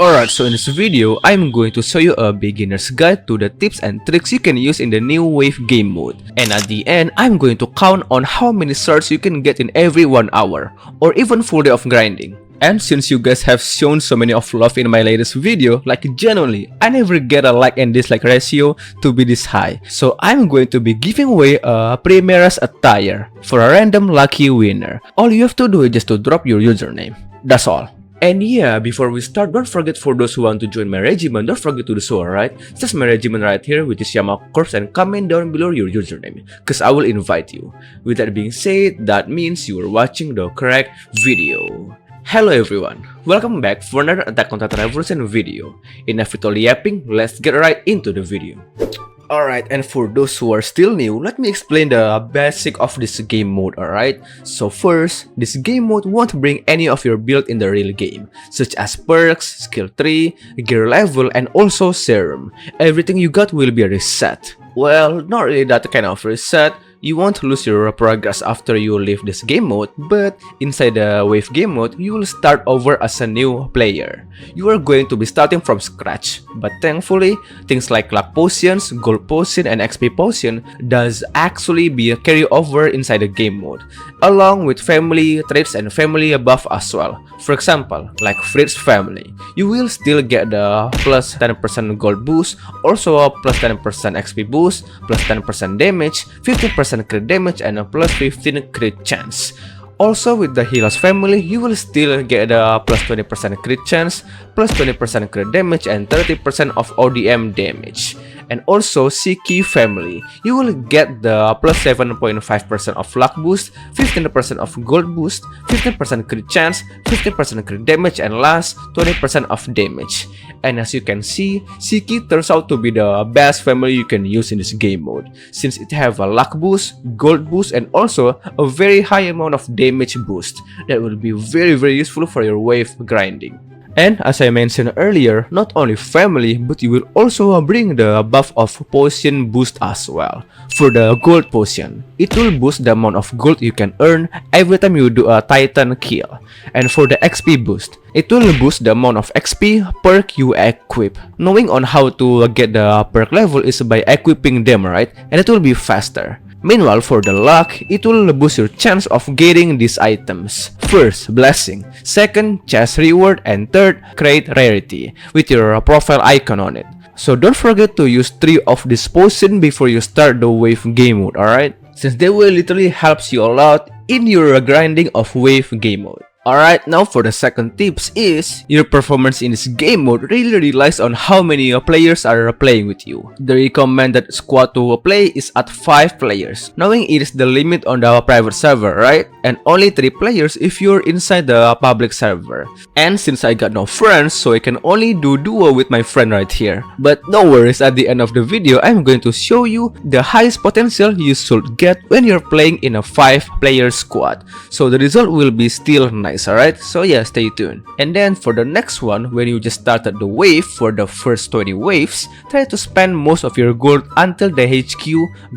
Alright, so in this video, I'm going to show you a beginner's guide to the tips and tricks you can use in the new wave game mode. And at the end, I'm going to count on how many shards you can get in every 1 hour, or even full day of grinding. And since you guys have shown so many of love in my latest video, like genuinely, I never get a like and dislike ratio to be this high. So I'm going to be giving away a Primaris attire for a random lucky winner. All you have to do is just to drop your username. That's all. And yeah, before we start, don't forget for those who want to join my regiment, don't forget to do so, alright? Just my regiment right here, which is Yama Corps, and comment down below your username, cause I will invite you. With that being said, that means you are watching the correct video. Hello everyone, welcome back for another Attack on Titan Revolution video. Enough with all yapping, let's get right into the video. Alright, and for those who are still new, let me explain the basic of this game mode, alright? So first, this game mode won't bring any of your build in the real game, such as perks, skill tree, gear level, and also serum. Everything you got will be reset. Well, not really that kind of reset. You won't lose your progress after you leave this game mode, but inside the wave game mode, you will start over as a new player. You are going to be starting from scratch, but thankfully, things like luck potions, gold potion, and XP potion does actually be a carryover inside the game mode, along with family traits and family buff as well. For example, like Fritz family, you will still get the plus 10% gold boost, also a plus 10% XP boost, plus 10% damage, 50% crit damage, and a plus 15 crit chance. Also with the Healers family, you will still get the plus 20% crit chance, plus 20% crit damage, and 30% of ODM damage. And also Siki family, you will get the plus 7.5% of luck boost, 15% of gold boost, 15% crit chance, 15% crit damage, and last 20% of damage. And as you can see, Siki turns out to be the best family you can use in this game mode, since it have a luck boost, gold boost, and also a very high amount of damage boost that will be very useful for your wave grinding. And as I mentioned earlier, not only family, but you will also bring the buff of potion boost as well. For the gold potion, it will boost the amount of gold you can earn every time you do a titan kill. And for the XP boost, it will boost the amount of XP perk you equip. Knowing on how to get the perk level is by equipping them, right? And it will be faster. Meanwhile, for the luck, it will boost your chance of getting these items. First, blessing. Second, chest reward. And third, create rarity with your profile icon on it. So don't forget to use 3 of this potion before you start the wave game mode, alright? Since they will literally help you a lot in your grinding of wave game mode. Alright, now for the second tips is, your performance in this game mode really relies on how many players are playing with you. The recommended squad to play is at 5 players, knowing it is the limit on the private server, right? And only 3 players if you're inside the public server. And since I got no friends, so I can only do duo with my friend right here. But no worries, at the end of the video, I'm going to show you the highest potential you should get when you're playing in a 5-player squad. So the result will be still nice. Alright, so yeah, stay tuned. And then for the next one, when you just started the wave for the first 20 waves, try to spend most of your gold until the HQ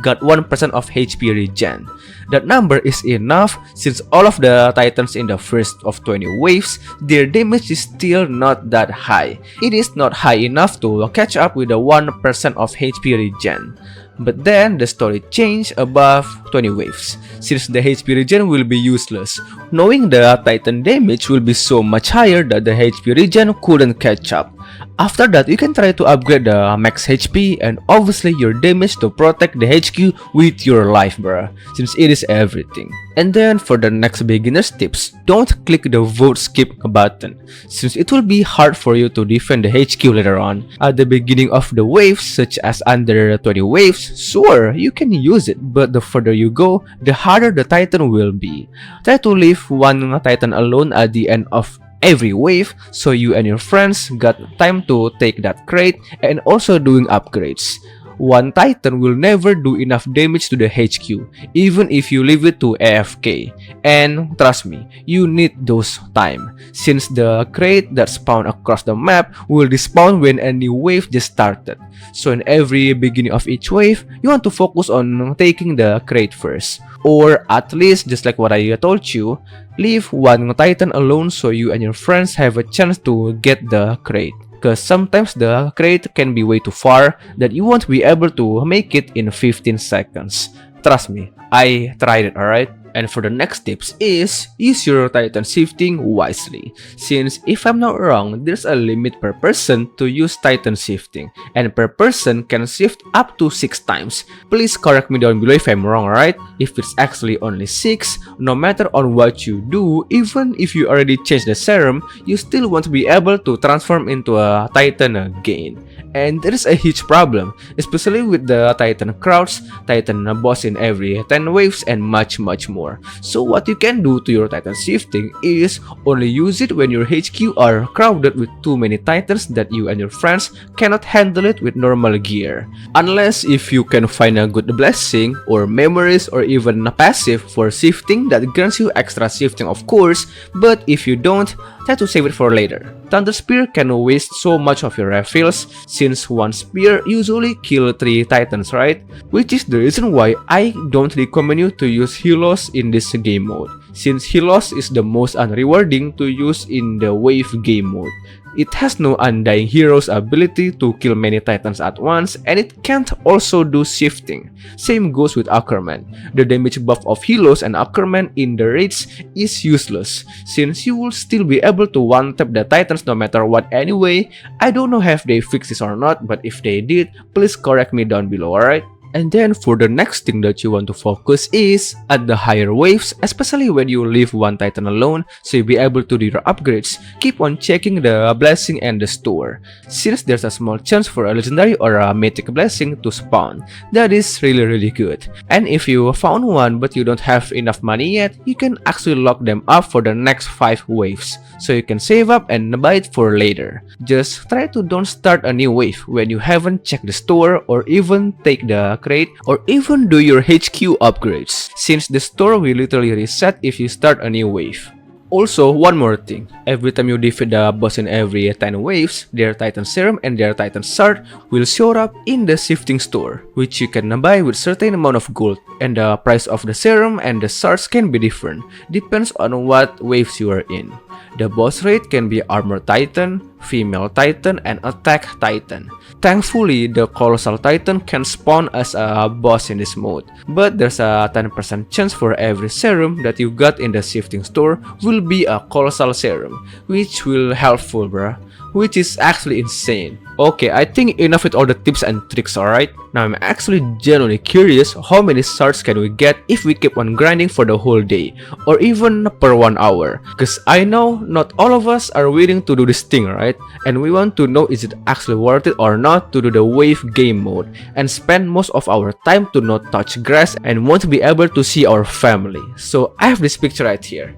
got 1% of HP regen. That number is enough since all of the titans in the first of 20 waves, their damage is still not that high. It is not high enough to catch up with the 1% of HP regen. But then the story changed above 20 waves, since the HP regen will be useless, knowing the titan damage will be so much higher that the HP regen couldn't catch up. After that, you can try to upgrade the max HP and obviously your damage to protect the HQ with your life, bruh, since it is everything. And then for the next beginner's tips, don't click the vote skip button, since it will be hard for you to defend the HQ later on. At the beginning of the waves, such as under 20 waves, sure, you can use it, but the further you go, the harder the titan will be. Try to leave one titan alone at the end of every wave, so you and your friends got time to take that crate and also doing upgrades. one Titan will never do enough damage to the HQ, even if you leave it to AFK. And trust me, you need those time, since the crate that spawn across the map will despawn when a new wave just started. So in every beginning of each wave, you want to focus on taking the crate first. Or at least, just like what I told you, leave one Titan alone so you and your friends have a chance to get the crate. Because sometimes the crate can be way too far that you won't be able to make it in 15 seconds. Trust me, I tried it, alright? And for the next tips is, use your Titan shifting wisely. Since if I'm not wrong, there's a limit per person to use Titan shifting. And per person can shift up to 6 times. Please correct me down below if I'm wrong, right? If it's actually only 6, no matter on what you do, even if you already changed the serum, you still won't be able to transform into a Titan again. And there is a huge problem, especially with the Titan crouch, Titan boss in every 10 waves, and much more. So what you can do to your Titan shifting is only use it when your HQ are crowded with too many Titans that you and your friends cannot handle it with normal gear. Unless if you can find a good blessing or memories or even a passive for shifting that grants you extra shifting, of course, but if you don't, try to save it for later. Thunder Spear can waste so much of your refills since one spear usually kill 3 Titans, right? Which is the reason why I don't recommend you to use Helos in this game mode, since Helos is the most unrewarding to use in the wave game mode. It has no undying hero's ability to kill many Titans at once, and it can't also do shifting. Same goes with Ackerman. The damage buff of Helos and Ackerman in the raids is useless, since you will still be able to one-tap the Titans no matter what anyway. I don't know if they fixed this or not, but if they did, please correct me down below, alright? And then for the next thing that you want to focus is at the higher waves, especially when you leave one Titan alone, so you'll be able to do your upgrades. Keep on checking the blessing and the store, since there's a small chance for a legendary or a mythic blessing to spawn. That is really good. And if you found one but you don't have enough money yet, you can actually lock them up for the next 5 waves, so you can save up and buy it for later. Just try to don't start a new wave when you haven't checked the store, or even take the crate, or even do your HQ upgrades, since the store will literally reset if you start a new wave. Also, one more thing, every time you defeat the boss in every 10 waves, their Titan serum and their Titan shard will show up in the shifting store, which you can buy with certain amount of gold, and the price of the serum and the shards can be different, depends on what waves you are in. The boss rate can be Armor Titan, Female Titan, and Attack Titan. Thankfully, the Colossal Titan can spawn as a boss in this mode, but there's a 10% chance for every serum that you got in the shifting store will be a Colossal serum, which will helpful, bruh. Which is actually insane. Okay, I think enough with all the tips and tricks, alright? Now I'm actually genuinely curious how many shards can we get if we keep on grinding for the whole day, or even per 1 hour. Cause I know not all of us are willing to do this thing, right? And we want to know is it actually worth it or not to do the wave game mode, and spend most of our time to not touch grass and won't be able to see our family. So I have this picture right here.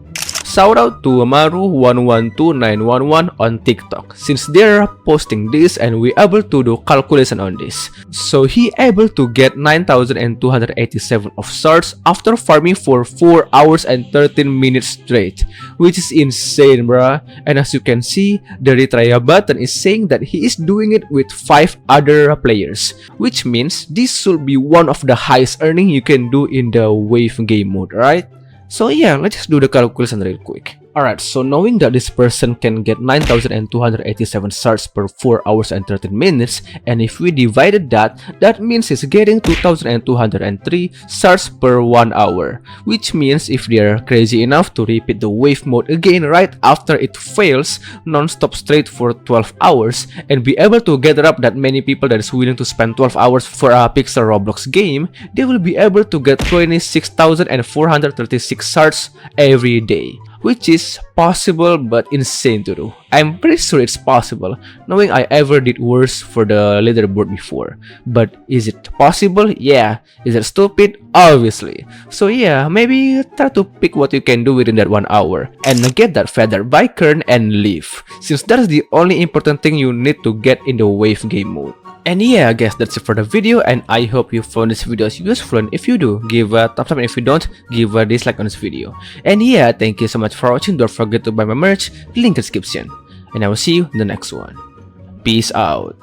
Shout out to Maru112911 on TikTok, since they're posting this and we able to do calculation on this. So he able to get 9,287 of shards after farming for 4 hours and 13 minutes straight, which is insane, bruh. And as you can see, the retry button is saying that he is doing it with 5 other players, which means this should be one of the highest earning you can do in the wave game mode, right? So yeah, let's just do the calculation real quick. Alright, so knowing that this person can get 9,287 shards per 4 hours and 13 minutes, and if we divided that, that means he's getting 2,203 shards per 1 hour. Which means if they're crazy enough to repeat the wave mode again right after it fails non-stop straight for 12 hours, and be able to gather up that many people that is willing to spend 12 hours for a pixel Roblox game, they will be able to get 26,436 shards every day. Which is possible but insane to do. I'm pretty sure it's possible, knowing I ever did worse for the leaderboard before. But is it possible? Yeah. Is it stupid? obviously. So yeah, maybe try to pick what you can do within that 1 hour and get that featheredbicorn and leave, since that is the only important thing you need to get in the wave game mode. And yeah guys, that's it for the video, and I hope you found this video useful, and if you do, give a thumbs up, and if you don't, give a dislike on this video. And yeah, thank you so much for watching. Don't forget to buy my merch, link in the description, and I will see you in the next one. Peace out.